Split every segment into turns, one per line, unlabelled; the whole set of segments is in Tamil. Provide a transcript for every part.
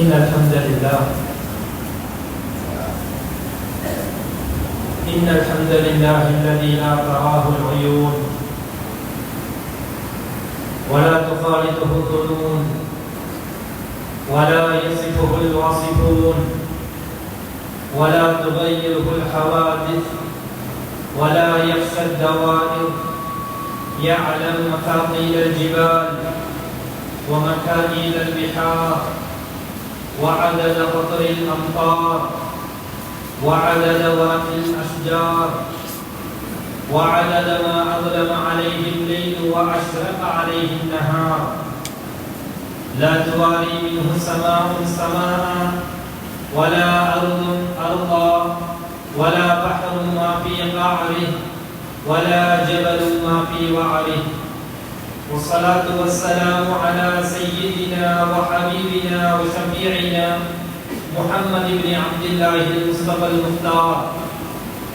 إن الحمد لله الذي لا تراه العيون ولا تخالطه الظنون ولا يصفه الواصفون ولا تغيره الحوادث ولا يخشى الدوائر، يعلم مفاقيل الجبال ومكاييل البحار وعدد قطر الأمطار وعدد ورق الأشجار وعدد ما أظلم عليه الليل وأشرق عليه النهار، لا تواري منه سماء سماء ولا أرض أرضا ولا بحر ما في قعره ولا جبل ما في وعره. والصلاة والسلام على سيدنا وحبيبنا وشفيعنا محمد بن عبد الله المصطفى المختار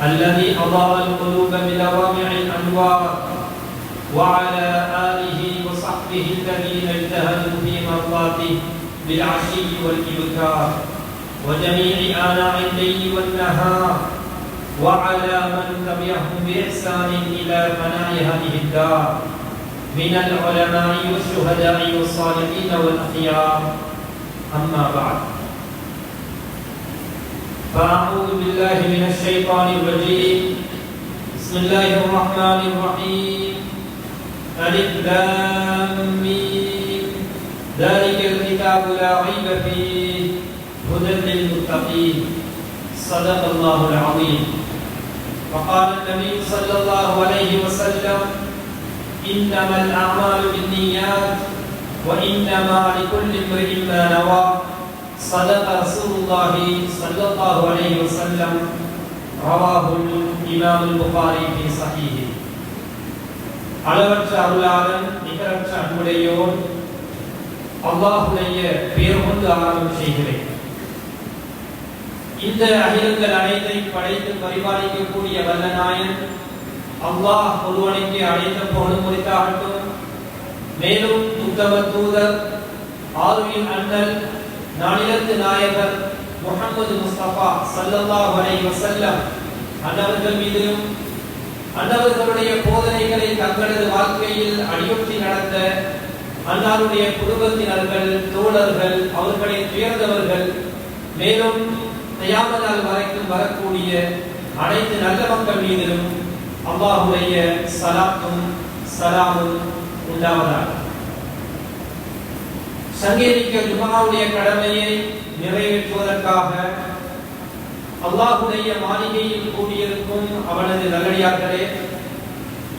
الذي أضاء القلوب بلوامع الأنوار، وعلى آله وصحبه الذين اجتهدوا في مرضاته بالعشي والإبكار وجميع آناء الليل والنهار، وعلى من تبعهم بإحسان إلى فناء هذه الدار من العلماء والشهداء والصالحين والأخيار. أما بعد، فأعوذ بالله من الشيطان الرجيم. بسم الله الرحمن الرحيم. ألف لام ميم، ذلك الكتاب لا ريب فيه هدى للمتقين. صدق الله العظيم. وقال النبي صلى الله عليه وسلم: إنما الأعمال بالنيات وإنما لكل امرئ ما نوى. صدق رسول الله صلى الله عليه وسلم. رواه الإمام البخاري في صحيحه. அளவற்ற அருளாளன் நிகரற்ற அன்புடையோன் அல்லாஹ்வுடைய பெயர் கொண்டு ஆரம்பம் செய்கிறேன். இந்த அகிலங்கள் அனைத்தையும் படைத்து பரிபாலிக்கக்கூடிய வல்ல நாயன் அல்லாஹ் ஒருவனுக்கு அழைத்த போலும் குறித்தாகட்டும். மேலும் உத்தம தூதர் ஆருயின் அண்ணல் நானிலத்து நாயகர் முஹம்மது முஸ்தபா ஸல்லல்லாஹு அலைஹி வஸல்லம் அன்னவர்கள் மீதிலும் அன்னவர்களுடைய போதனைகளை தங்களது வாழ்க்கையில் அடியொற்றி நடந்த அன்னாருடைய குடும்பத்தினர்கள், தோழர்கள், அவர்களை உயர்ந்தவர்கள், மேலும் கியாமத் நாள் வரைக்கும் வரக்கூடிய அனைத்து நல்ல மக்கள் மீதிலும் அல்லாஹ்வுடைய ஸலாத்தும் ஸலாமும் உண்டாவதாக. சங்கேதிக்க ஜும்ஆவுடைய கடமையை நிறைவேற்றுவதற்காக அல்லாஹ்வுடைய மாளிகையில் கூடியிருக்கும் அவனது நல்லடியார்களே,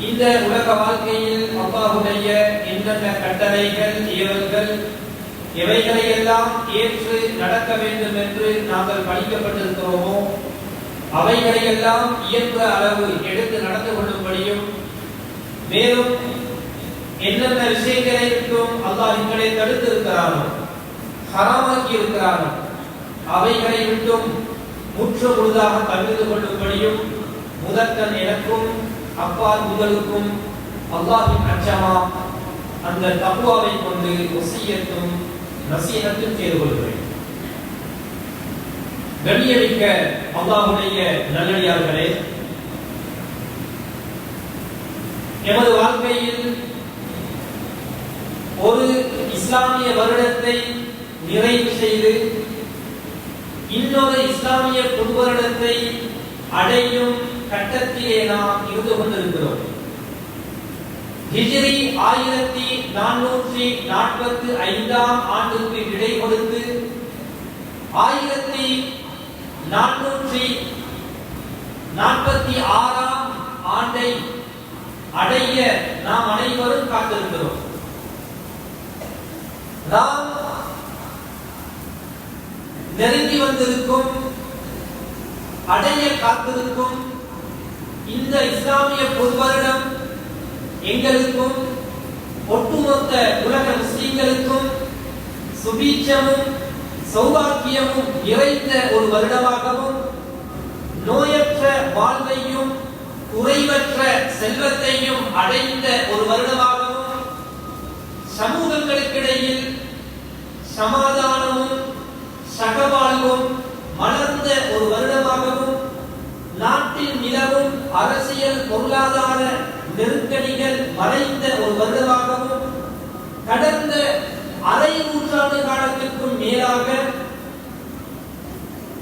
இந்த உலக வாழ்க்கையில் அல்லாஹ்வுடைய என்னென்ன கட்டளைகள், ஏவல்கள், எவைகளை எல்லாம் ஏற்று நடக்க வேண்டும் என்று நாங்கள் பணிக்கப்பட்டிருக்கிறோமோ அவைகளை எல்லாம் இயன்ற அளவு எடுத்து நடந்து கொள்ளும்படியும், மேலும் என்னென்ன விஷயங்களை விட்டும் அல்லாஹ் எங்களை தடுத்து இருக்கிறானோ, ஹராமாக்கி இருக்கிறானோ அவைகளை விட்டும் முற்று முழுதாக தவிர்த்து கொள்ளும்படியும் முதற்கண் எனக்கும் அப்பால் உங்களுக்கும் அல்லாஹ்வின் அச்சமாம் அந்த தக்வாவை கொண்டு வசியத்தும் நசீஹத்தும் செய்து கொள்கிறேன். கண்ணியமிக்க அல்லாஹ்வுடைய நல்லடியார்களே, எமது வாழ்க்கையில் ஒரு இஸ்லாமிய வருடத்தை நிறைவு செய்து இன்னொரு இஸ்லாமிய புது வருடத்தை அடையும் கட்டத்திலே நாம் இருந்து கொண்டிருக்கிறோம். ஹிஜ்ரி 1445 ஆண்டுக்கு விடை கொடுத்து 1446 ஆண்டை அடைய நாம் அனைவரும் காத்திருக்கிறோம். நாம் நெருங்கி வந்திருக்கும், அடைய காத்திருக்கும் இந்த இஸ்லாமிய பொது வருடம் எங்களுக்கும் ஒட்டுமொத்த உலக முஸ்லிம்களுக்கும் சுபீட்சமும் சௌபாக்கியமும் நிறைந்த ஒரு வருடமாகவும், நோயற்ற வாழ்வையும் குறைவற்ற செல்வத்தையும் அடைந்த ஒரு வருடமாகவும், சமூகங்களுக்கிடையில் சமாதானமும் பொருளாதார நெருக்கடிகள் மறைந்த ஒரு வருடமாகவும் கடந்த அரை நூற்றாண்டு காலத்திற்கும் மேலாக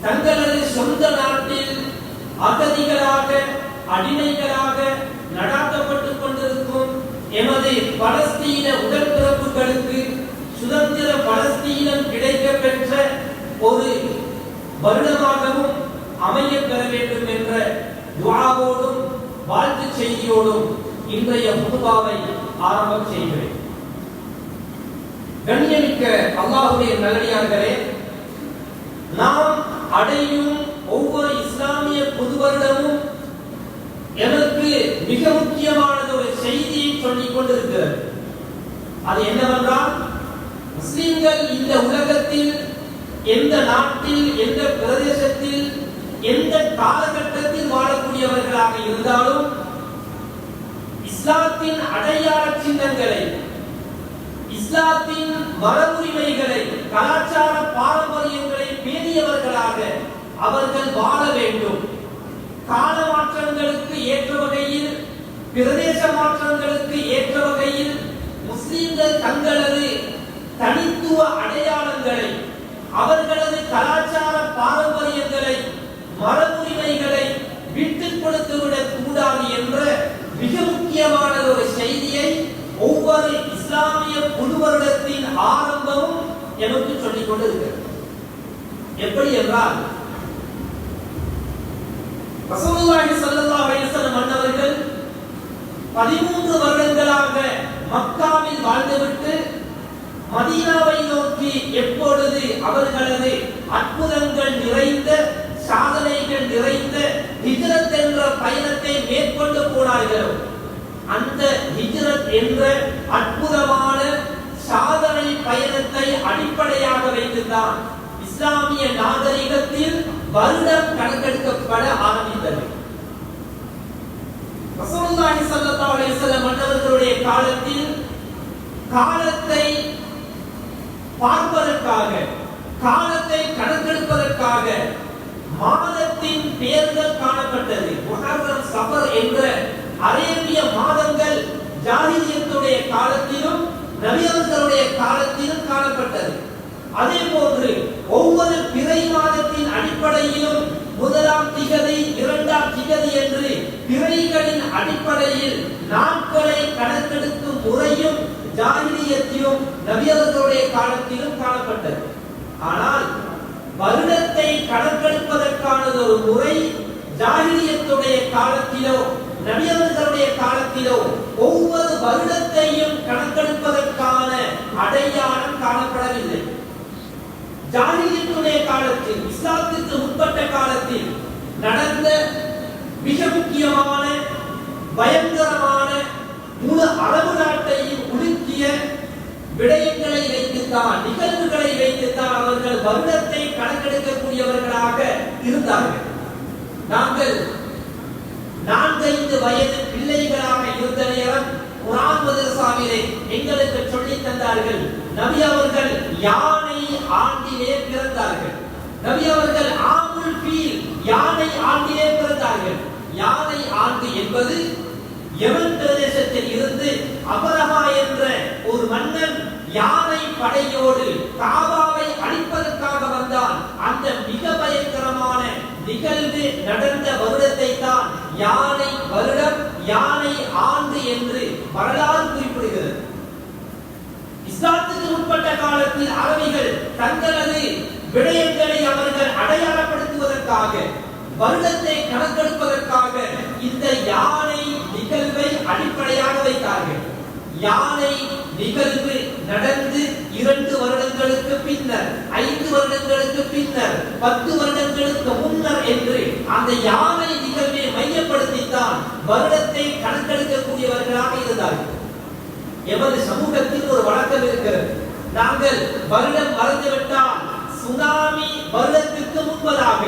தங்களது சொந்த நாட்டில் அகதிகளாக அடிமைகளாக நடாத்தப்பட்டுக் கொண்டிருக்கும் எமது பலஸ்தீன உடன்பிறப்புகளுக்கு சுதந்திர பலஸ்தீனம் கிடைக்க பெற்ற ஒரு வருடமாகவும் அமைய பெற வேண்டும் என்ற துஆவோடும் வாழ்த்து செய்தியோடும் இன்றைய குதுபாவை ஆரம்பம் செய்கிறேன். கண்ணியமிக்க அல்லாஹ்வுடைய நல்லடியார்களே, நாம் அடையும் ஒவ்வொரு இஸ்லாமிய புது வருடமும் எனக்கு மிக முக்கியமானது ஒரு செய்தியை சொல்லிக் கொண்டிருக்கிறது. அது என்னவென்றால், முஸ்லிம்கள் இந்த உலகத்தில் எந்த நாட்டில் எந்த பிரதேசத்தில் எந்த காலகட்டத்தில் வாழக்கூடியவர்களாக இருந்தாலும் இஸ்லாத்தின் அடையாள சின்னங்களை, இஸ்லாத்தின் மரபுரிமைகளை, கலாச்சார பாரம்பரியங்களை பேணியவர்களாக அவர்கள் வாழ வேண்டும். கால மாற்றங்களுக்கு ஏற்ற வகையில், பிரதேச மாற்றங்களுக்கு ஏற்ற வகையில் முஸ்லிம்கள் தங்களது தனித்துவ அடையாளங்களை, அவர்களது கலாச்சார பாரம்பரியங்களை, மரபுரிமைகளை விட்டுக் கொடுத்து விடக் கூடாது என்ற மிக முக்கியமான ஒரு செய்தியை ஒவ்வொரு இஸ்லாமிய புது வருடத்தின் ஆரம்பமும் எனக்கு சொல்லிக் கொண்டிருக்கிறது. எப்படி என்றால், ரசூலுல்லாஹி ஸல்லல்லாஹு அலைஹி வஸல்லம் அன்னவர்கள் 13 வருடங்களாக மக்காவில் வாழ்ந்துவிட்டு மதீனாவை நோக்கி எப்பொழுது அவர்களது அற்புதங்கள் நிறைந்த, சாதனைகள் நிறைந்த ஹிஜ்ரத் என்ற பயணத்தை மேற்கொண்டு போனார்களோ, அந்த ஹிஜ்ரத் என்ற அற்புதமான சாதனை பயணத்தை அடிப்படையாக வைத்துதான் இஸ்லாமிய நாகரிகத்தில் வருடம் கணக்கெடுக்கப்பட ஆரம்பித்தது. ரசூலுல்லாஹி ஸல்லல்லாஹு அலைஹி வஸல்லம் அன்னவர்களுடைய காலத்தில் காலத்தை பார்ப்பதற்காக, காலத்தை கணக்கெடுப்பதற்காக மாதத்தின் பெயர்கள் காணப்பட்டது. முஹர்ரம், சஃபர் என்ற அரேபிய மாதங்கள் ஜாஹிலியத்துடைய காலத்திலும் நபி அவர்களுடைய காலத்திலும் காணப்பட்டது. அதே போன்று ஒவ்வொரு பிறை மாதத்தின் அடிப்படையிலும் முதலாம் திகதி, இரண்டாம் திகதி என்று பிறைகளின் அடிப்படையில் நாட்களை கணக்கெடுக்கும் முறையும் ஜாஹிலியத்திலும் நபி அவர்களுடைய காலத்திலும் காணப்பட்டது. ஆனால் வருடத்தை கணக்கெடுப்பதற்கான ஒரு முறை ஜாஹிலியத்துடைய காலத்திலோ நபி அவர்களுடைய காலத்திலோ ஒவ்வொரு வருடத்தையும் கணக்கெடுப்பதற்கான அடையாளம் காணப்படவில்லை. ஜாஹிலியத்துடைய காலத்தில், இஸ்லாத்திற்கு முற்பட்ட காலத்தில் நடந்த மிக முக்கியமான பயங்கரமான முழு அரபு நாட்டையும் உலுக்கிய விடயங்களை வைத்துத்தான், நிகழ்வுகளை வைத்துத்தான் அவர்கள் வருடத்தை கணக்கெடுக்கக்கூடியவர்களாக இருந்தார்கள். நாங்கள் 4-5 வயது பிள்ளைகளாக இருந்த நேரம் குர்ஆன் மதரசாவிலே எங்களுக்கு சொல்லித் தந்தார்கள், நபி அவர்கள் யானை ஆண்டிலே பிறந்தார்கள். நபி அவர்கள் ஆமுல் ஃபீல், யானை ஆண்டிலே பிறந்தார்கள். யானை ஆண்டு என்பது யமன் பிரதேசத்தில் இருந்து அபரஹா என்ற ஒரு மன்னன் யானை படையோடு காபாவை அழிப்பதற்காக வந்தான். அந்த மிக பயங்கரமான நிகழ்வு நடந்த வருடத்தை தான் யானை வருடம், யானை ஆண்டு என்று வரலாறு குறிப்பிடுகிறது. இஸ்லாத்துக்கு முற்பட்ட காலத்தில் அரபிகள் தங்களது விடயங்களை அவர்கள் அடையாளப்படுத்துவதற்காக, வருடத்தை கணக்கெடுப்பதற்காக இந்த யானை நிகழ்வை அடிப்படையாக வைத்தார்கள். யானை நிகழ்வு நடந்து 2 வருடங்களுக்கு பின்னர், 5 வருடங்களுக்கு பின்னர், 10 வருடங்களுக்கு முன்னர் என்று அந்த யானை நிகழ்வை மையப்படுத்தித்தான் வருடத்தை கணக்கெடுக்கக்கூடியவர்களாக இருந்தார்கள். எமது சமூகத்தில் ஒரு வழக்கம் இருக்கிறது. நாங்கள் வருடம் மறந்துவிட்டால் சுனாமி வருடத்திற்கு முன்பதாக,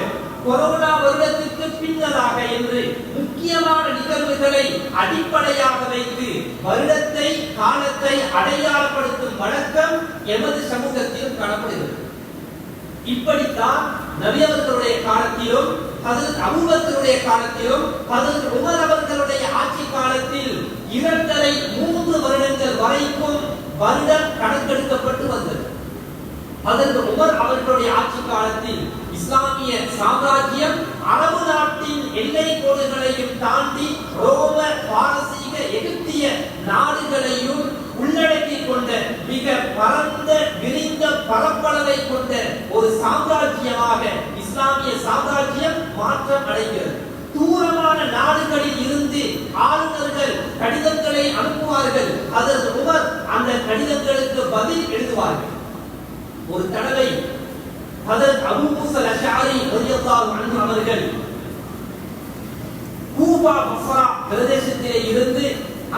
கொரோனா வருடத்திற்கு பின்னதாக என்று முக்கியமான நிகழ்வுகளை அடிப்படையாக வைத்து வருடத்தை, காலத்தை அடையாளப்படுத்தும் வழக்கம் எமது சமூகத்திலும் காணப்படுகிறது. இப்படித்தான் நபி அவர்களுடைய காலத்திலும் ஹஜ்ரத் அபூபக்கருடைய காலத்திலும் ஹஜ்ரத் உமர் அவர்களுடைய ஆட்சி காலத்தில் 2.5-3 வருடங்கள் வரைக்கும் வருடம் கணக்கெடுக்கப்பட்டு வந்தது. ஹஜ்ரத் உமர் அவர்களுடைய ஆட்சி காலத்தில் இஸ்லாமிய சாம்ராஜ்யம் அரபு நாட்டின் எல்லை கோடுகளையும் தாண்டி ரோம, பாரசீக, எகிப்திய நாடுகளையும் உள்ளடக்கிக் கொண்ட மிக பரந்த விரிந்த பரப்பளவை கொண்ட ஒரு சாம்ராஜ்யமாக இஸ்லாமிய சாம்ராஜ்யம் மாற்றம் அடைகிறது. தூரமான நாடுகளில் இருந்து ஆளுநர்கள் கடிதங்களை அனுப்புவார்கள். அதற்கு உமர் அந்த கடிதங்களுக்கு பதில் எழுதுவார்கள். ஒரு தடவை ஹஜ்ரத் அபூ மூஸா அல்-அஷ்அரி ரலியல்லாஹு அன்ஹு அவர்கள் கூஃபா பஸ்ரா பிரதேசத்திலே இருந்து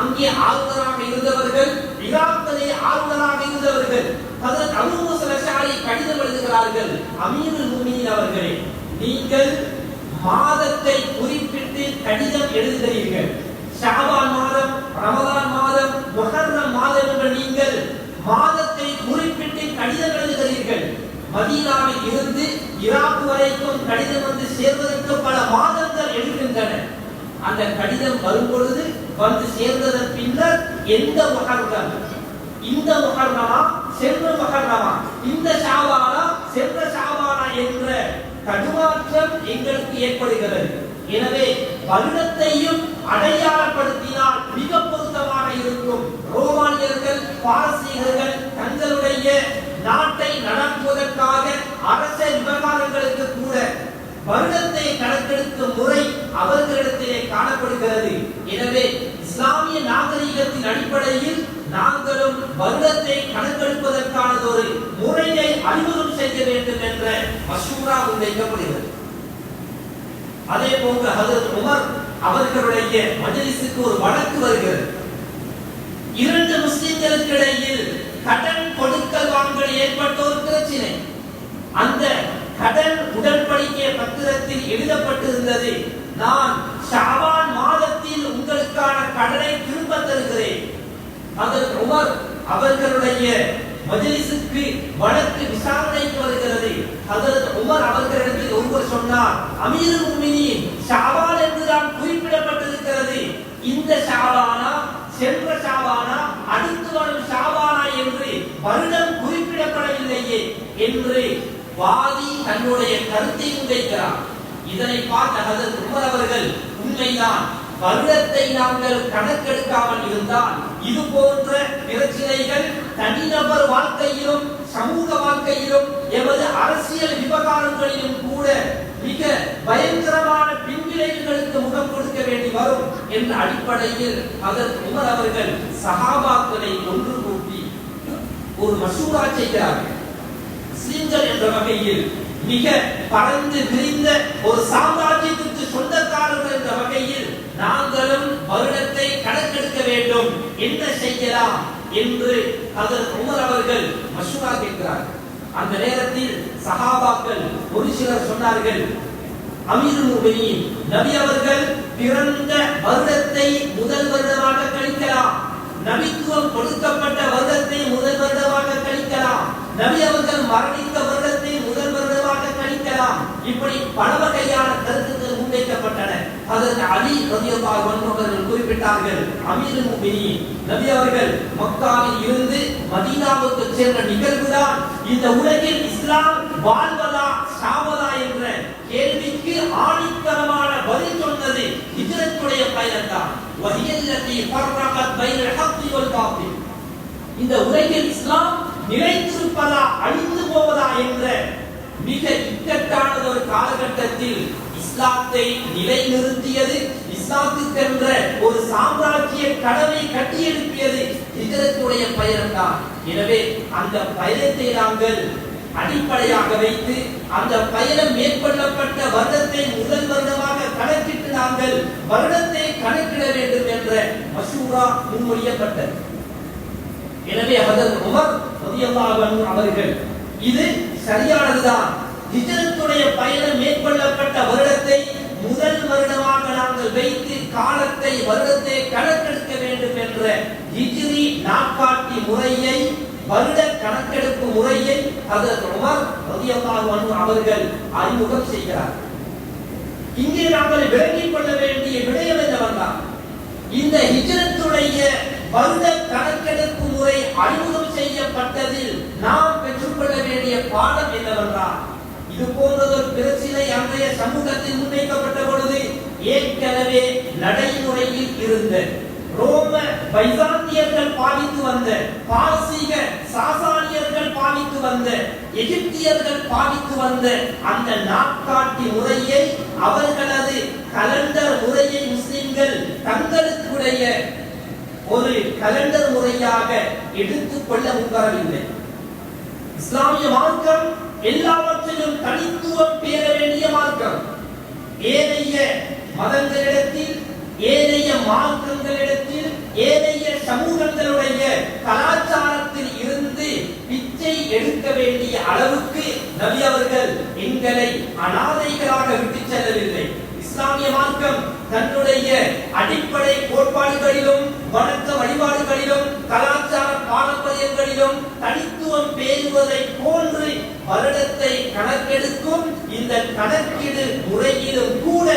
அங்கே ஆளுநராக இருந்தவர்கள், ஈராக்கிலே ஆளுநராக இருந்தவர்கள். ஹஜ்ரத் அபூ மூஸா அல்-அஷ்அரி கடிதம் எழுதுகிறார்கள், அமீருல் முஃமினீன் அவர்களே, நீங்கள் மாதத்தை குறிப்பிட்டு கடிதம் எழுதுகிறீர்கள். ஷஅபான் மாதம், ரமலான் மாதம், முஹர்ரம் மாதம் என்று நீங்கள் மாதத்தை குறிப்பிட்டு கடிதம் எழுதுகிறீர்கள். மதீனாவில் இருந்து ஈராக் வரைக்கும் கடிதம் வந்து சேர்வதற்கு பல மாதங்கள் எடுக்கின்றன. அந்த கடிதம் வரும் பொழுது வந்து சேர்ந்ததன் பின்னர் எந்த முஹர்ரம், இந்த முஹர்ரமா சென்ற முஹர்ரமா, இந்த ஷாபானா சென்ற ஷாபானா என்ற தடுமாற்றம் எங்களுக்கு ஏற்படுகிறது. எனவே வருடத்தையும் அடையாளப்படுத்தினால் மிக பொருத்தமாக இருக்கும். ரோமானியர்கள், பாரசீகர்கள் தங்களுடைய நாட்டை நடத்துவதற்காக அரச விவகாரங்களுக்கு கூட வருடத்தை கணக்கெடுக்கும் முறை அவர்களிடத்திலே காணப்படுகிறது. எனவே இஸ்லாமிய நாகரிகத்தின் அடிப்படையில் நாங்களும் வருடத்தை கணக்கெடுப்பதற்கான ஒரு முறையை அறிமுகம் செய்ய வேண்டும் என்ற மஷூரா முன்வைக்கப்படுகிறது. அதே போன்று ஹஜ்ரத் உமர் அவர்களுடைய மஜ்லிஸுக்கு ஒரு வழக்கு வருகிறது. 2 முஸ்லிம்களுக்கு இடையில் கடன் கொடுக்கல் வாங்கல் ஏற்பட்ட ஒரு பிரச்சனை. அந்த கடன் உடன்படிக்கை பத்திரத்தில் எழுதப்பட்டிருந்தது, நான் ஷாபான் மாதத்தில் உங்களுக்கான கடனை திரும்ப தருகிறேன். ஹஜ்ரத் உமர் அவர்களுடைய மஜ்லிஸுக்கு வழக்கு விசாரணைக்கு வருகிறது. ஹஜ்ரத் உமர் அவர்களிடத்தில் ஒருவர் சொன்னார், அமீருல் முஃமினீன், ஷாபான் என்றுதான் குறிப்பிடப்பட்டிருக்கிறது, இந்த ஷாபானா சென்ற ஷாபானா அடுத்து வரும் ஷாபானா என்று வருடம் குறிப்பிடப்படவில்லையே என்று வாதி தன்னுடைய கருத்தை முன்வைக்கிறார். இதனை பார்த்த ஹஜ்ரத் உமர் அவர்கள், உண்மைதான், வருடத்தை நாங்கள் கணக்கெடுக்காமல் இருந்தால் இது போன்ற பிரச்சனைகள் தனிநபர் வாழ்க்கையிலும் சமூக வாழ்க்கையிலும் எமது அரசியல் விவகாரங்களிலும் கூட மிக பயங்கரமான பின்விளைவுகளுக்கு முகம் கொடுக்க வேண்டி வரும் என்ற அடிப்படையில் ஹஜ்ரத் உமர் அவர்கள் சஹாபாக்களை ஒன்று கூட்டி ஒரு மஷூரா செய்கிறார்கள். முஸ்லிம்கள் என்ற வகையில் மிக பரந்து விரிந்த ஒரு சாம்ராஜ்யத்திற்கு சொந்தக்காரர்கள் என்ற வகையில் நாங்களும் வருடத்தை கணக்கெடுக்க வேண்டும், என்ன செய்யலாம் என்று ஹஜ்ரத் உமர் அவர்கள் மஷூரா கேட்கிறார்கள். அந்த நேரத்தில் சஹாபாக்கள் ஒரு சிலர் சொன்னார்கள், அமீருல் முஃமினீன், நபி அவர்கள் பிறந்த வருடத்தை முதல் வருடமாக கழிக்கலாம், நபித்துவம் கொடுக்கப்பட்ட வருடத்தை முதல் வருடமாக கழிக்கலாம், நபி அவர்கள் மரணித்த வருடத்தை முதல் வருடமாக கழிக்கலாம். இப்படி பல வகையான கருத்துக்கள் முன்வைக்கப்பட்டன. ஹஜ்ரத் அலி ரலியல்லாஹு அன்ஹு அவர்கள் குறிப்பிட்டார்கள், அமீருல் முஃமினீன், நபி அவர்கள் மக்காவில் இருந்து மதீனாவுக்கு சென்ற நிகழ்வுதான் இந்த உலகில் இஸ்லாம் வாழ்வதா சாவதா என்ற கேள்விக்கு ஆணித்தரமான பதில் சொன்னது ஹிஜ்ரத்துடைய பயணம்தான். வஹியல்லதி ஃபர்ரகத் பைனல் ஹக்கி வல் பாத்தில், இந்த உலகில் இஸ்லாம் நிலைத்திருப்பதா அழிந்து போவதா என்ற மிக இக்கட்டான ஒரு காலகட்டத்தில் இஸ்லாத்தை நிலைநிறுத்தியது, இஸ்லாத்துக்கென்ற ஒரு சாம்ராஜ்ய கடவை கட்டியெழுப்பியது ஹிஜ்ரத்துடைய பயணம்தான். எனவே அந்த பயணத்தை நாங்கள் அடிப்படையாக வைத்து அந்த பயணம் மேற்கொள்ளப்பட்ட வருடத்தை முதல் வருடமாக கணக்கிட்டு நாங்கள் வருடத்தை கணக்கிட வேண்டும் என்ற மஷூரா முன்மொழியப்பட்டது. எனவே ஹஜ்ரத் உமர் ரலியல்லாஹு அன்ஹு அவர்கள், இது சரியானதுதான், ஹிஜ்ரத்துடைய பயணம் மேற்கொள்ளப்பட்ட வருடத்தை முதல் வருடமாக நாங்கள் வைத்து காலத்தை வருடத்தை கணக்கெடுக்க வேண்டும் என்ற ஹிஜ்ரி நாட்காட்டி முறையை, வருட கணக்கெடுப்பு முறையை ஹஜ்ரத் உமர் ரலியல்லாஹு அன்ஹு அவர்கள் அறிமுகம் செய்கிறார். இங்கே நாங்கள் விளங்கிக் கொள்ள வேண்டிய விடயம் என்னவென்றால், இந்த ஹிஜ்ரத்துடைய வருட கணக்கெடுப்பு முறை அறிமுகம் செய்யப்பட்டதில் நாம் பெற்றுக்கொள்ள வேண்டிய பாடம் என்னவென்றால், இது போன்றதொரு பிரச்சனை அன்றைய சமூகத்தில் முன்வைக்கப்பட்ட பொழுது ஏற்கனவே நடைமுறையில் இருந்த ரோம பைசாந்தியர்கள் பாவித்து வந்த, பாரசீக சாசானியர்கள் பாவித்து வந்த, எகிப்தியர்கள் பாவித்து வந்த அந்த நாட்காட்டி முறையை, அவர்களது கலண்டர் முறையை முஸ்லிம்கள் தங்களுக்குடைய ஒரு கலண்டர் முறையாக எடுத்துக் கொள்ள முன்வரவில்லை. இஸ்லாமிய மார்க்கம் எல்லாவற்றிலும் தனித்துவம் பெற வேண்டிய மார்க்கம். ஏனைய மதங்களிடத்தில், ஏனைய மார்க்கங்களிடத்தில், ஏனைய சமூகங்களுடைய கலாச்சாரத்தில் இருந்து பிச்சை எடுக்க வேண்டிய அளவுக்கு நபி அவர்கள் எங்களை அனாதைகளாக விட்டு செல்லவில்லை. இஸ்லாமிய மார்க்கம் தன்னுடைய அடிப்படை கோட்பாடுகளிலும், வணக்க வழிபாடுகளிலும், கலாச்சார பாரம்பரியங்களிலும் தனித்துவம் பேணுவதை போன்று வருடத்தை கணக்கெடுக்கும். இந்த கணக்கீடு முறையிலும் கூட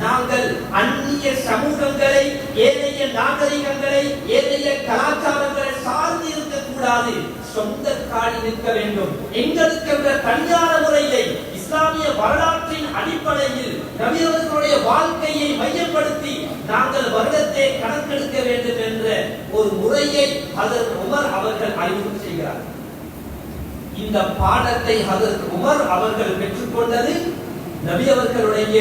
நாங்கள் அந்நிய சமூகங்களை, ஏனைய நாகரிகங்களை, ஏனைய கலாச்சாரங்களை சார்ந்து இருக்கக்கூடாது. சொந்த காலில் நிற்க வேண்டும். எங்களுக்கு என்ற தனியான முறையை இஸ்லாமிய வரலாற்றின் அடிப்படையில் நபி அவர்களுடைய வாழ்க்கையை மையப்படுத்தி நாங்கள் வருடத்தை கணக்கெடுக்க வேண்டும் என்ற ஒரு முறையை ஹஜ்ரத் உமர் அவர்கள் அறிமுகம் செய்கிறார். இந்த பாடத்தை ஹஜ்ரத் உமர் அவர்கள் பெற்றுக்கொண்டது நபி அவர்களுடைய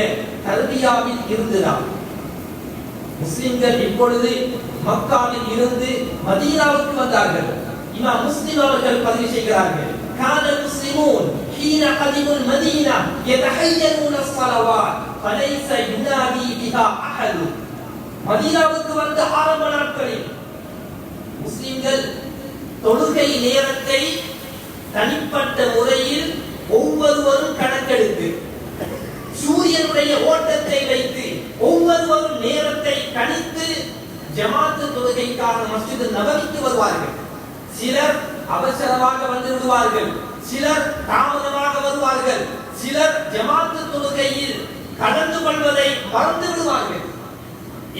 தர்பியாவில் இருந்துதான். முஸ்லிம்கள் இப்பொழுது மக்காவில் இருந்து மதீனாவுக்கு வந்தார்கள். இமாம் முஸ்லிம் அவர்கள் பதிவு செய்கிறார்கள், கான முஸ்லிமூன் حين قدموا المدينة يتحينون الصلوات فليس ينادي بها أحد. மதீனாவுக்கு வந்த ஆரம்ப நாட்களில் முஸ்லிம்கள் தொழுகை நேரத்தை தனிப்பட்ட முறையில் ஒவ்வொருவரும் கணக்கெடுத்து, சூரியனுடைய ஓட்டத்தை வைத்து ஒவ்வொருவரும் நேரத்தை கணித்து ஜமாத்து தொழுகைக்கான மஸ்ஜித் நபவிக்கு வருவார்கள். சிலர் அவசரமாக வந்து விடுவார்கள், சிலர் தாமதமாக வருவார்கள், சிலர் ஜமாத்து தொழுகையில் கலந்து கொள்வதை மறந்து விடுவார்கள்.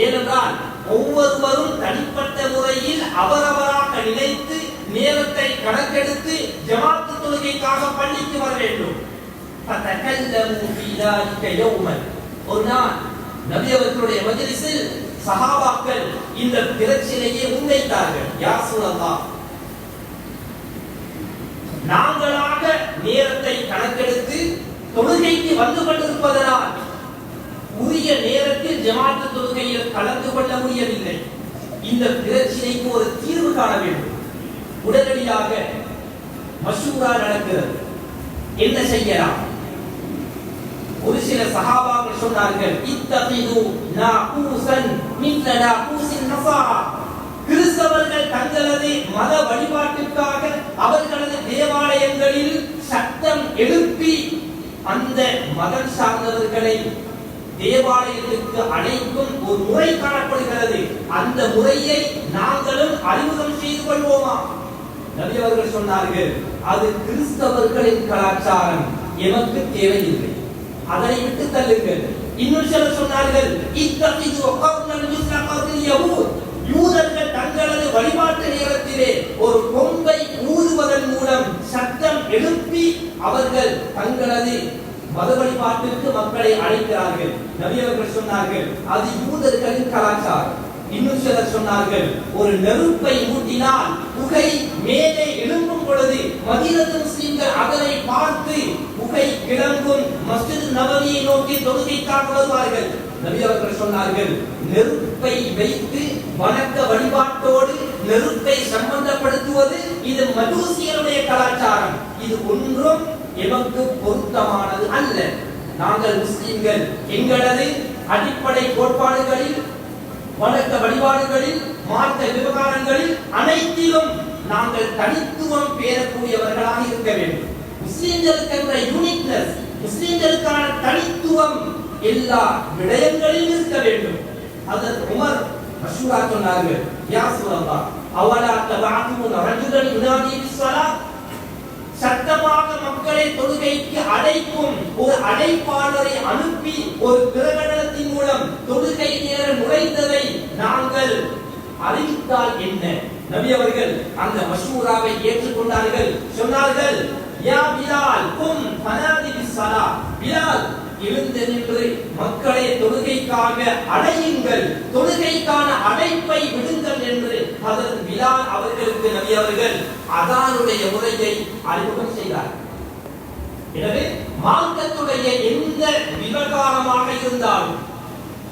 ஏனென்றால் ஒவ்வொருவரும் தனிப்பட்ட முறையில் அவரவராக நினைத்து நேரத்தை கணக்கெடுத்து ஜமாத்து தொழுகைக்காக பள்ளிக்கு வர வேண்டும். ஒரு நாள் நபி அவர்களுடைய மஜ்லிஸில் சஹாபாக்கள் இந்த பிரச்சனையை முன்வைத்தார்கள். யா ரசூலல்லாஹ், நாங்களாக நேரத்தை கணக்கெடுத்து தொழுகைக்கு வந்து கொண்டிருப்பதனால் உரிய நேரத்தில் ஜமாத்து தொழுகையில் கலந்து கொள்ள முடியவில்லை. இந்த பிரச்சனைக்கு ஒரு தீர்வு காண வேண்டும். உடனடியாக மஷூரா நடக்கிறது. என்ன செய்யலாம்? ஒரு சில சஹாபாக்கள் சொன்னார்கள், இத்தகிது நாகூசன் மின்ன நாகூசின் நஸாரா. கிறிஸ்தவர்கள் தங்களது மத வழிபாட்டுக்காக அவர்களது தேவாலயங்களில் சத்தம் எழுப்பி அந்த மதம் சார்ந்தவர்களை தேவாலயத்திற்கு அழைக்கும் ஒரு முறை காணப்படுகிறது. அந்த முறையை நாங்களும் அறிமுகம் செய்து கொள்வோமா? நபி அவர்கள் சொன்னார்கள், அது கிறிஸ்தவர்களின் கலாச்சாரம், எமக்கு தேவையில்லை, அதனை விட்டு தள்ளுங்கள். இன்னும் சிலர் சொன்னார்கள், இத்தகிது வகர்னல் மிஸ்ல கர்னில் யஹூத். யூதர்கள் தங்களது வழிபாட்டு நேரத்திலே ஒரு கொம்பை ஊதுவதன் மூலம் சத்தம் எழுப்பி அவர்கள் தங்களது மத வழிபாட்டிற்கு மக்களை அழைக்கிறார்கள். நபி அவர்கள் சொன்னார்கள், அது யூதர்களின் கலாச்சாரம். இன்னும் சிலர் சொன்னார்கள், ஒரு நெருப்பை மூட்டினால் புகை மேலே எழும்பும் பொழுது மதீனத்து முஸ்லிம்கள் அதனை பார்த்து புகை கிளம்பும் மஸ்ஜித் நபவியை நோக்கி தொழுகைக்காக வருவார்கள். நபி அவர்கள் சொன்னார்கள், நெருப்பை வைத்து வணக்க வழிபாட்டோடு நெருப்பை சம்பந்தப்படுத்துவது இது மஜூசியருடைய கலாச்சாரம். இது ஒன்றும் எமக்கு பொருத்தமானது அல்ல. நாங்கள் முஸ்லிம்கள் எங்களது அடிப்படை கோட்பாடுகளில், வணக்க வழிபாடுகளில், மார்க்க விவகாரங்களில் அனைத்திலும் நாங்கள் தனித்துவம் பெறக்கூடியவர்களாக இருக்க வேண்டும். முஸ்லிம்களுக்கு யூனிக்னஸ், முஸ்லிம்களுக்கான தனித்துவம் எல்லா விடயங்களிலும் இருக்க வேண்டும். ஹஜ்ரத் உமர் மஷூரா சொன்னார்கள், யா ரசூலல்லாஹ், அவலா தபஅதுன ரஜுலன் யுனாதி பிஸ்ஸலாத். சத்தமாக மக்களை தொழுகைக்கு அழைக்கும் ஒரு அழைப்பாளரை அனுப்பி ஒரு பிரகடனத்தின் மூலம் தொழுகை நேர நுழைந்ததை நாங்கள் அறிவித்தால் என்ன? நபி அவர்கள் அந்த மஷ்மூராவை ஏற்றுக்கொண்டார்கள். சொன்னார்கள், யா பிலால் கும் ஃபனாதி பிஸ்ஸலா, பிலால் எழுந்து நின்று மக்களை தொழுகைக்காக அழையுங்கள், தொழுகைக்கான அழைப்பை விடுங்கள் என்று ஹஜ்ரத் பிலால் அவர்களுக்கு நபி அவர்கள் அதானுடைய முறையை அறிமுகம் செய்தார். எனவே மார்க்கத்துடைய எந்த விவகாரமாக இருந்தாலும்,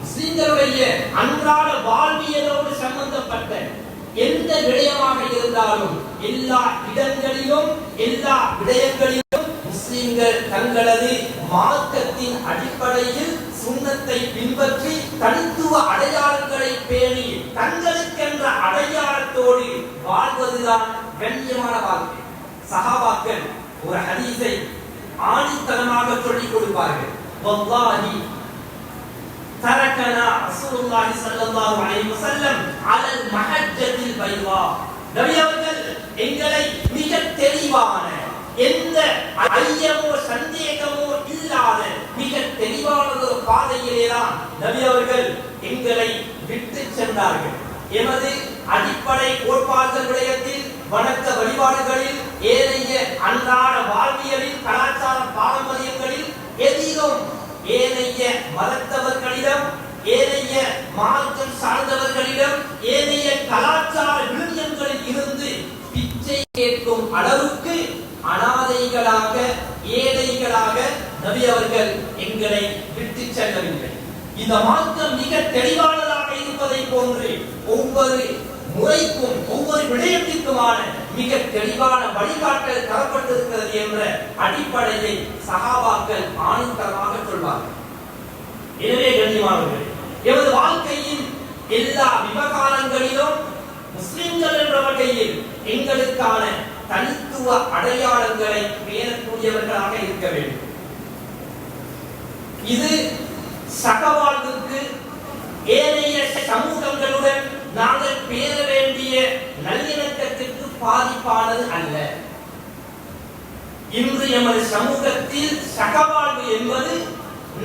முஸ்லிம்களுடைய அன்றாட வாழ்வியலோடு சம்பந்தப்பட்ட எந்த விடயமாக இருந்தாலும், எல்லா இடங்களிலும் எல்லா விடயங்களிலும் முஸ்லிம்கள் தங்களது மார்க்கத்தின் அடிப்படையில் சுன்னத்தை பின்பற்றி தனித்துவ அடையாளங்களை பேணி தங்களுக்கென்ற அடையாளத்தோடு வாழ்வதுதான் கண்ணியமான வாழ்க்கை. சஹாபாக்கள் ஒரு ஹதீஸை ஆணித்தனமாக சொல்லிக் கொடுப்பார்கள். வல்லாஹி தரக்கனா ரசூலுல்லாஹி ஸல்லல்லாஹு அலைஹி வஸல்லம் அலல் மஹஜ்ஜத்தில் பைதா. நபி அவர்கள் எங்களை மிக தெளிவான, எந்த ஐயமோ சந்தேகமோ இல்லாத மிக தெளிவான ஒரு பாதையிலே தான் நபி அவர்கள் எங்களை விட்டு சென்றார்கள். எமது அடிப்படை கோட்பாடுகள் விடயத்தில், வணக்க வழிபாடுகளில், ஏனைய அன்றாட வாழ்வியலில், கலாச்சார பாரம்பரியங்களில் எதிலும் ஏனைய மதத்தவர்களிடம், ஏனைய மார்க்கம் சார்ந்தவர்களிடம், ஏனைய கலாச்சார விழுமியங்களில் இருந்து பிச்சை கேட்கும் அளவுக்கு அனாதைகளாக, ஏழைகளாக நபி அவர்கள் எங்களை விட்டு செல்லவில்லை. இந்த மார்க்கம் மிக தெளிவானதாக இருப்பதை போன்று ஒவ்வொரு முறைக்கும் ஒவ்வொரு விடயத்திற்குமான மிக தெளிவான வழிகாட்டல் தரப்பட்டிருக்கிறது என்ற அடிப்படையை சஹாபாக்கள் ஆணித்தரமாக சொல்வார்கள். எனவே கண்ணியமானவர்களே, எமது வாழ்க்கையின் எல்லா விவகாரங்களிலும் முஸ்லிம்கள் என்ற வகையில் எங்களுக்கான தனித்துவ அடையாளங்களை பேணக்கூடியவர்களாக இருக்க வேண்டும். இது சகவாழ்வுக்கு, ஏனைய சமூகங்களுடன் நாங்கள் பேண வேண்டிய நல்லிணக்கத்திற்கு பாதிப்பானது அல்ல. இன்று எமது சமூகத்தில் சகவாழ்வு என்பது,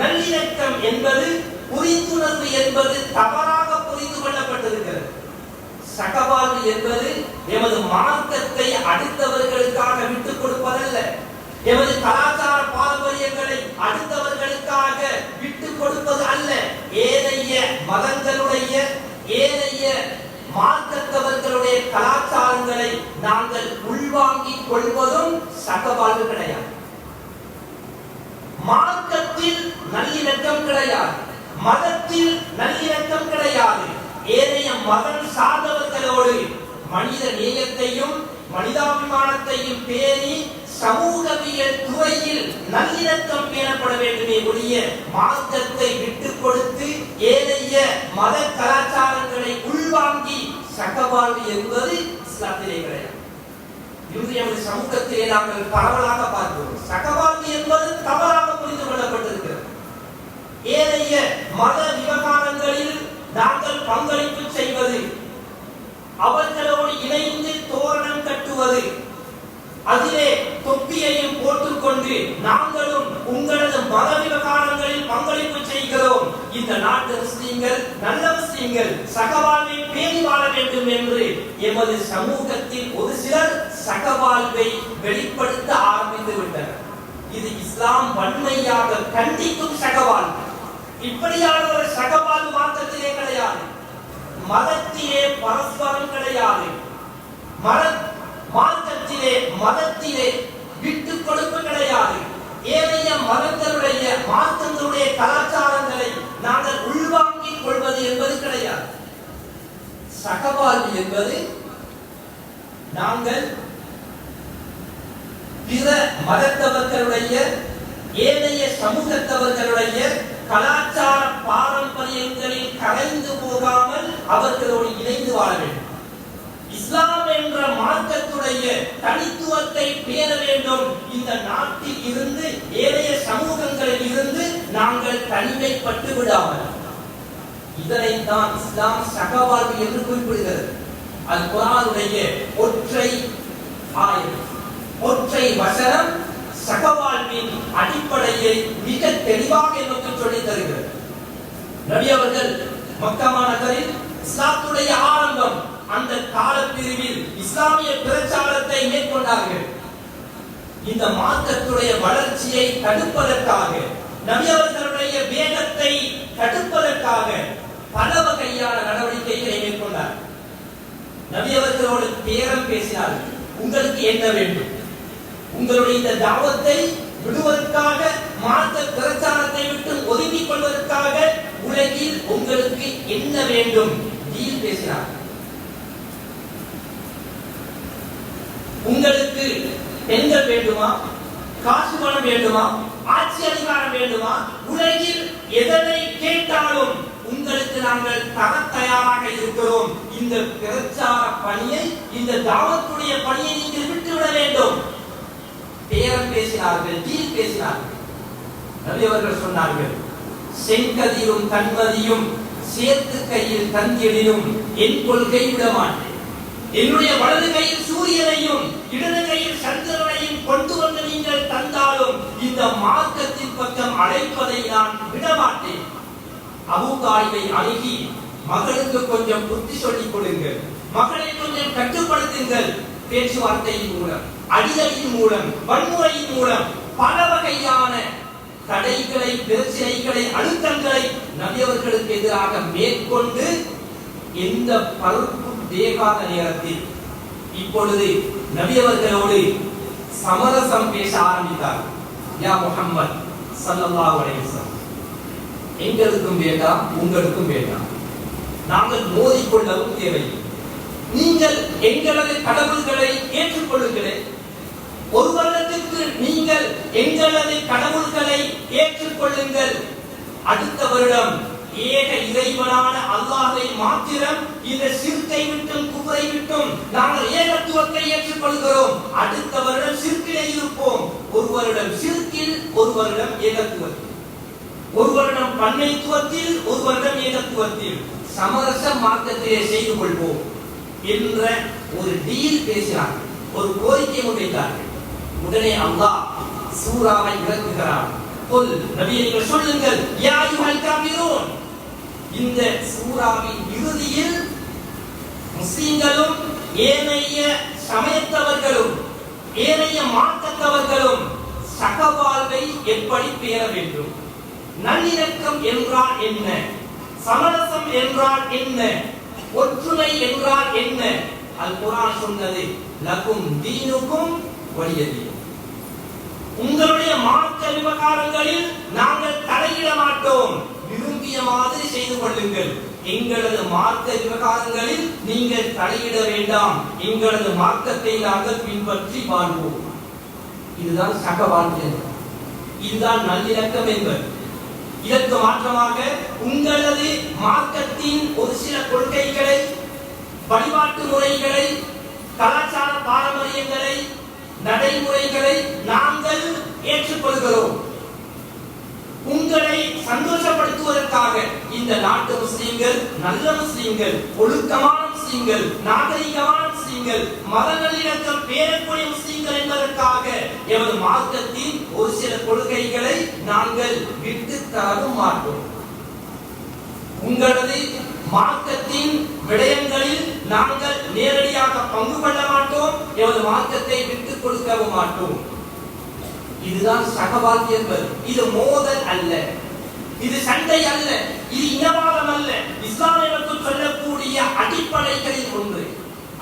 நல்லிணக்கம் என்பது, புரிந்துணர்வு என்பது தவறாக புரிந்து கொள்ளப்பட்டிருக்கிறது. சகவாழ்வு என்பது எமது மார்க்கத்தை அடுத்தவர்களுக்காக விட்டுக் கொடுப்பதல்ல, எமது கலாச்சார பாரம்பரியங்களை அடுத்தவர்களுக்காக விட்டுக் கொடுப்பது அல்ல. ஏனைய மதங்களுடைய, ஏனைய மார்க்கத்தவர்களுடைய கலாச்சாரங்களை நாங்கள் உள்வாங்கிக் கொள்வதும் சகவாழ்வு கிடையாது. மார்க்கத்தில் நல்லிணக்கம் கிடையாது, மதத்தில் நல்லிணக்கம் கிடையாது. ஏனைய மதம் சார்ந்தவர்களோடு மனித நேயத்தையும் மனிதாபிமானத்தையும் பேணி சமூகவியல் துறையில் நல்லிணக்கம் பேணப்பட வேண்டுமே ஒழிய மார்க்கத்தை விட்டுக் கொடுத்து ஏனைய மத கலாச்சாரங்களை உள்வாங்கி சகவாழ்வு என்பது இஸ்லாத்திலே கிடையாது. இன்றைய சமூகத்திலே நாங்கள் பரவலாக பார்க்கிறோம். சகவாழ்வு என்பது தவறாக புரிந்து கொள்ளப்பட்டிருக்கிறது. ஏனைய மத விவகாரங்களில் நாங்கள் பங்களிப்பு செய்வது, அவர்களோடு இணைந்து தோரணம் கட்டுவது, அதிலே தொப்பியையும் போட்டுக்கொண்டு நாங்களும் உங்களது மத விவகாரங்களில் பங்களிப்பு செய்கிறோம், இந்த நாட்டு முஸ்லிம்கள் நல்ல முஸ்லிம்கள் சகவாழ்வை பேணி வாழ வேண்டும் என்று எமது சமூகத்தில் ஒரு சிலர் சகவாழ்வை வெளிப்படுத்த ஆரம்பித்து விட்டனர். இது இஸ்லாம் வன்மையாக கண்டிக்கும் சகவாழ்வு. இப்படியான ஒரு சகவாழ்வு மார்க்கத்திலே கிடையாது. மதத்திலே பரஸ்பரம் கிடையாது. மார்க்கத்திலே மதத்திலே விட்டுக் கொடுப்பு கிடையாது. ஏனைய மதங்களுடைய மார்க்கங்களுடைய கலாச்சாரங்களை நாங்கள் உள்வாங்கிக் கொள்வது என்பது கிடையாது. சகவாழ்வு என்பது நாங்கள் பிற மதத்தவர்களுடைய, ஏனைய சமூகத்தவர்களுடைய கலாச்சார பாரம்பரியங்களில் கலைந்து போகாமல் அவர்களோடு இணைந்து வாழ வேண்டும். இஸ்லாம் என்ற மார்க்கத்துடைய தனித்துவத்தை பேண வேண்டும். இந்த நாட்டில் இருந்து, ஏனைய சமூகங்களில் இருந்து நாங்கள் தனிமைப்பட்டு விடாமல், இதனைத்தான் இஸ்லாம் சகவாழ்வு என்று குறிப்பிடுகிறது. அல் குர்ஆனுடைய ஒற்றை ஆயத் ஒற்றை வசனம் சகவாழ்வின் அடிப்படையை மிக தெளிவாக எனக்கு சொல்லித் தருகிறது. நபி அவர்கள் மக்கா நகரில் இஸ்லாத்துடைய ஆரம்பம் அந்த காலப்பிரிவில் இஸ்லாமிய பிரச்சாரத்தை மேற்கொண்டார்கள். இந்த மார்க்கத்துடைய வளர்ச்சியை தடுப்பதற்காக, நபி அவர்களுடைய வேகத்தை தடுப்பதற்காக பல வகையான நடவடிக்கைகளை மேற்கொண்டார். நபி அவர்களோடு பேரம் பேசினார்கள். உங்களுக்கு என்ன வேண்டும்? உங்களுடைய இந்த தாவத்தை விடுவதற்காக, மார்க்க பிரச்சாரத்தை விட்டு ஒதுங்கிக் கொள்வதற்காக உலகில் உங்களுக்கு என்ன வேண்டும்? டீல் பேசினார். உங்களுக்கு பெண்கள் வேண்டுமா? காசு பணம் வேண்டுமா? ஆட்சி அதிகாரம் வேண்டுமா? உலகில் எதனை கேட்டாலும் உங்களுக்கு நாங்கள் தர தயாராக இருக்கிறோம். இந்த பிரச்சார பணியை, இந்த தாவத்துடைய பணியை நீங்கள் விட்டுவிட வேண்டும். பேரம் பேசினார்கள், டீல் பேசினார்கள். நபி அவர்கள் சொன்னார்கள், செங்கதிரும் தன்மதியும் சேர்த்து கையில் தந்திடினும் என் கொள்கை விட மாட்டேன். என்னுடைய வலது கையில் சூரியனையும் இடது கையில் சந்திரனையும் கொண்டு வந்து நீங்கள் தந்தாலும் இந்த மார்க்கத்தின் பக்கம் அழைப்பதை நான் விடமாட்டேன். அபூ தாலிபை அணுகி, மகளுக்கு கொஞ்சம் புத்தி சொல்லிக் கொடுங்கள், மகளை கொஞ்சம் கட்டுப்படுத்துங்கள். பேச்சுவார்த்தையின் மூலம், அடிதடியின் மூலம், வன்முறையின் மூலம் பல வகையான தடைகளை, பிரச்சனைகளை, அழுத்தங்களை நபி அவர்களுக்கு எதிராக மேற்கொண்டு எந்த பருப்பும் வேகாத நேரத்தில் இப்பொழுது நபி அவர்களோடு சமரசம் பேச ஆரம்பித்தார். யா முஹம்மத் ஸல்லல்லாஹு அலைஹி வஸல்லம், எங்களுக்கும் வேண்டாம், உங்களுக்கும் வேண்டாம், நாங்கள் மோதிக்கொள்ளவும் தேவையில்லை. நீங்கள் எங்களது கடவுள்களை ஏற்றுக்கொள்ளுங்களேன். ஒரு வருடத்திற்கு நீங்கள் எங்களது கடவுள்களை ஏற்றுக்கொள்ளுங்கள். அடுத்த வருடம் ஏக இறைவனான அல்லாஹ்வை மாத்திரம், இந்த சிர்க்கை விட்டும் குஃப்ரை விட்டும் நாங்கள் ஏகத்துவத்தை ஏற்றுக்கொள்கிறோம். அடுத்த வருடம் சிர்க்கிலே இருப்போம். ஒரு வருடம் சிர்க்கில், ஒரு வருடம் ஏகத்துவத்தில், ஒரு வருடம் பன்மைத்துவத்தில், ஒரு வருடம் ஏகத்துவத்தில் சமரச மார்க்கத்திலே செய்து கொள்வோம் என்ற ஒரு டீல் பேசினார்கள், ஒரு கோரிக்கை முன்வைத்தார்கள். உடனே அல்லாஹ் சூராவை இறக்குகிறார். குல், நபியே நீங்கள் சொல்லுங்கள், யா அய்யுஹல் காஃபிரூன். இந்த சூராவின் இறுதியில் முஸ்லிம்களும் ஏனைய சமயத்தவர்களும் ஏனைய மார்க்கத்தவர்களும் சகவாழ்வை எப்படி பேர வேண்டும், நல்லிணக்கம் என்றால் என்ன, சமரசம் என்றால் என்ன, ஒற்றுமை என்றால் என்ன? அல் குர்ஆன் சொன்னது, லகும் தீனுக்கும் வலிய தீன். உங்களுடைய மார்க்க விவகாரங்களில் நாங்கள் தலையிட மாட்டோம், விரும்பிய மாதிரி செய்து கொள்ளுங்கள். எங்களது மார்க்க விவகாரங்களில் நீங்கள் தலையிட வேண்டாம், எங்களது மார்க்கத்தை நாங்கள் பின்பற்றி வாழ்வோம். இதுதான் சக வாழ்க்கை, இதுதான் நல்லிணக்கம் என்பது. இதற்கு மாற்றமாக உங்களது மார்க்கத்தின் ஒரு சில கொள்கைகளை, வழிபாட்டு முறைகளை, கலாச்சார பாரம்பரியங்களை, நடைமுறைகளை நாங்கள் ஏற்றுக்கொள்கிறோம். உங்களை சந்தோஷப்படுத்துவதற்காக இந்த நாட்டு முஸ்லிம்கள் நல்ல முஸ்லிம்கள், ஒழுக்கமான முஸ்லிம்கள், நாகரிகமான முஸ்லிம்கள், மத நல்லிணக்கம் பேரக்கூடிய முஸ்லிம்கள் என்பதற்காக எமது மார்க்கத்தின் ஒரு சில கொள்கைகளை நாங்கள் விட்டு தரவும் மாட்டோம். உங்களது மார்க்கத்தின் விடயங்களில் நாங்கள் நேரடியாக பங்கு கொள்ள மாட்டோம், எமது மார்க்கத்தை விட்டுக் கொடுக்கவும் மாட்டோம். இதுதான் சகவாழ்க்கை என்பது. இது மோதல் அல்ல, இது சண்டை அல்ல, இது இனவாதம் அல்ல. இஸ்லாம் நமக்கு சொல்லக்கூடிய அடிப்படைகளில் ஒன்று.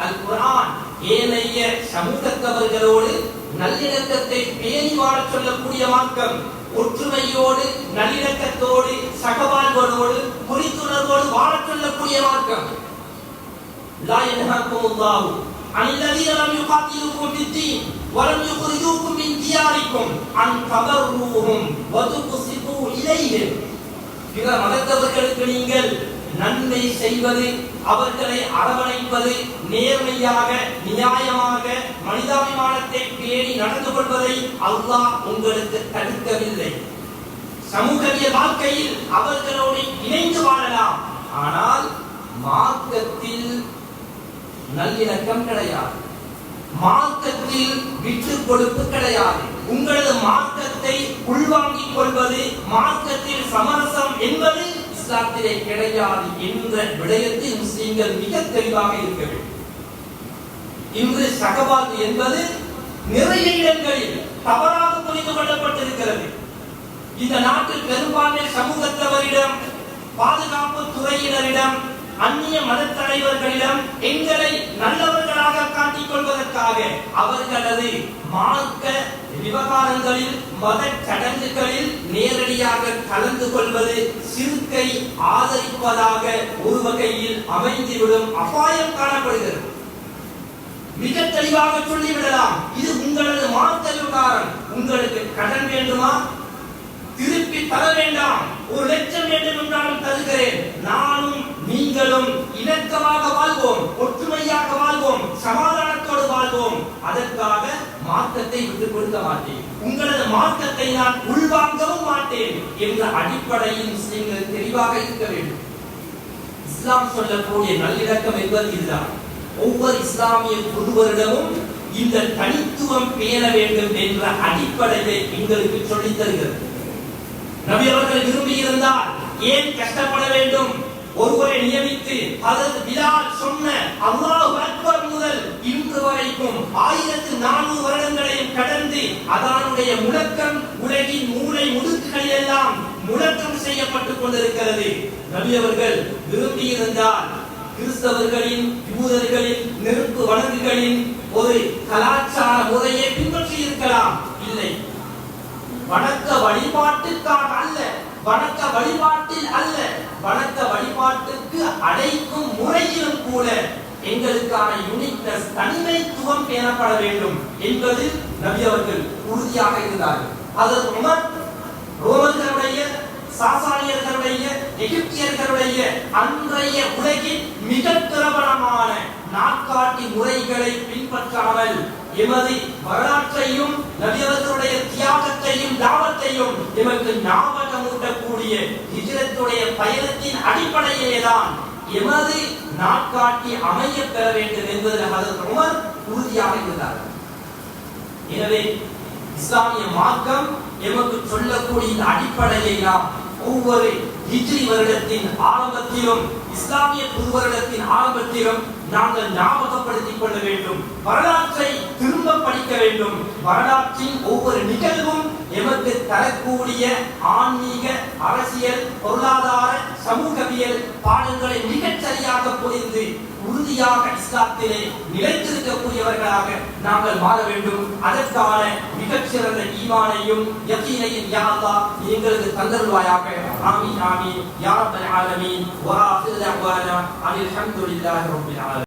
அல் குர்ஆன் ஏனைய சமூகத்தவர்களோடு நல்லிணக்கத்தை பேணி வாழச் சொல்லக்கூடிய மார்க்கம், ஒற்றுமையோடு, நல்லிணக்கத்தோடு, சகவாழ்வோடு, புரிந்துணர்வோடு வாழச் சொல்லக்கூடிய மார்க்கம். லா யன்ஹாகுமுல்லாஹு அனில்லதீன லம் யுகாத்திலுக்கும் ஃபித்தீன் வலம் யுக்ரிஜூக்கும் மின் தியாரிக்கும் அன் தபர்ரூஹும் வ துக்ஸிது இலைஹிம். பிற மதத்தவர்களுக்கு நீங்கள் நன்மை செய்வது, அவர்களை அரவணைப்பது, நேர்மையாக, நியாயமாக, மனிதாபிமானத்தை பேணி நடந்து கொள்வதை அல்லாஹ் உங்களுக்கு தடுக்கவில்லை. சமூகவிய வாழ்க்கையில் அவர்களோடு இணைந்து வாழலாம், ஆனால் மார்க்கத்தில் நல்லிணக்கம் கிடையாது. மார்க்கத்தில் விட்டுக் கொடுப்பு கிடையாது. உங்களது மார்க்கத்தை உள்வாங்கிக் கொள்வது, மார்க்கத்தில் சமரசம் என்பது இஸ்லாத்திலே கிடையாது என்ற விடயத்தில் முஸ்லிம்கள் மிக தெளிவாக இருக்க வேண்டும். இன்று சகவாழ்வு என்பது நிறைய இடங்களில் தவறாக புரிந்து கொள்ளப்பட்டிருக்கிறது. இந்த நாட்டில் பெரும்பான்மை சமூகத்தவரிடம், பாதுகாப்பு துறையினரிடம், அந்நிய மத தலைவர்களிடம் எங்களை நல்லவர்களாக காட்டிக் கொள்வதற்காக அவர்களது மார்க்க விவகாரங்களில், மத சடங்குகளில் நேரடியாக கலந்து கொள்வது சிறுக்கை ஆதரிப்பதாக ஒரு வகையில் அமைந்துவிடும் அபாயம் காணப்படுகிறது. மிக தெளிவாக சொல்லிவிடலாம், இது உங்களது மார்க்க விவகாரம். உங்களுக்கு கடன் வேண்டுமா, திருப்பி தர வேண்டாம், 1 லட்சம் வேண்டும் என்றாலும் தருகிறேன். நானும் நீங்களும் இணக்கமாக வாழ்வோம், ஒற்றுமையாக வாழ்வோம், சமாதானத்தோடு வாழ்வோம். அதற்காக மார்க்கத்தை விட்டுக் கொடுக்க மாட்டேன், உங்களது மார்க்கத்தை நான் உள்வாங்கவும் மாட்டேன் என்ற அடிப்படையில் முஸ்லிம்கள் தெளிவாக இருக்க வேண்டும். இஸ்லாம் சொல்லக்கூடிய நல்லிணக்கம் என்பது இதுதான். ஒவ்வொரு இஸ்லாமிய புதுவரிடமும் இந்த தனித்துவம் பேண வேண்டும் என்ற அடிப்படையை எங்களுக்கு சொல்லித் தருகிறது. நபி அவர்கள் விரும்பி இருந்தால் ஏன் கஷ்டப்பட வேண்டும்? ஒருவரை நியமித்து ஹஜ்ரத் பிலால் சொன்ன அல்லாஹு அக்பர் முதல் இன்று வரைக்கும் 1400 வருடங்களையும் கடந்து அதனுடைய முழக்கம் உலகின் மூலை முடுக்குகளில் எல்லாம் முழக்கம் செய்யப்பட்டுக் கொண்டிருக்கிறது. நபி அவர்கள் விரும்பி இருந்தால் கிறிஸ்தவர்களின், யூதர்களின், நெருப்பு வணங்குகளின் ஒரு கலாச்சார முறையை பின்பற்றி இருக்கலாம். இல்லை, வணக்க வழிபாட்டுக்காக அல்ல, வணக்க வழிபாட்டில் அல்ல, வணக்க வழிபாட்டுக்கு அழைக்கும் முறையிலும் கூட எங்களுக்கான யூனிக்னஸ், தனிமைத்துவம் பேணப்பட வேண்டும் என்பதில் நபி அவர்கள் உறுதியாக இருந்தார்கள். அதற்கு உமர் ரோமர்களுடைய, சாசானியர்களுடைய, எகிப்தியர்களுடைய அன்றைய உலகின் மிக பிரபலமான நாட்காட்டி முறைகளை பின்பற்றாமல் எமது வரலாற்றையும் நபி அவர்களுடைய தியாகத்தையும் தாவத்தையும் எமக்கு ஞாபகமூட்டக்கூடிய ஹிஜ்ரத்துடைய பயணத்தின் அடிப்படையிலேதான் எமது நாட்காட்டி அமைய பெற வேண்டும் என்பதில் ஹஜ்ரத் உமர் உறுதியாக இருந்தார். எனவே இஸ்லாமிய மார்க்கம் எமக்கு சொல்லக்கூடிய இந்த அடிப்படையை நாம் ஒவ்வொரு ஹிஜ்ரி வருடத்தின் ஆரம்பத்திலும், இஸ்லாமிய புது வருடத்தின் ஆரம்பத்திலும் நாங்கள் ஞாபகப்படுத்திக் கொள்ள வேண்டும். வரலாற்றை திரும்ப படிக்க வேண்டும். வரலாற்றின் ஒவ்வொரு நிகழ்வும் எமக்கு தரக்கூடிய ஆன்மீக, அரசியல், பொருளாதார, சமூகவியல் பாடங்களை மிகச் சரியாக புரிந்து உறுதியாக இஸ்லாத்திலே நிலைத்திருக்கக்கூடியவர்களாக நாங்கள் மாற வேண்டும். அதற்கான மிகச்சிறந்த ஈமானையும் யகீனையும் யா அல்லாஹ் எங்களுக்கு தந்தருள்வாயாக. ஆமீன் ஆமீன் யா ரப்பல் ஆலமீன். வ ஆகிரு தஅவானா அனில் ஹம்துலில்லாஹி ரப்பில் ஆலமீன்.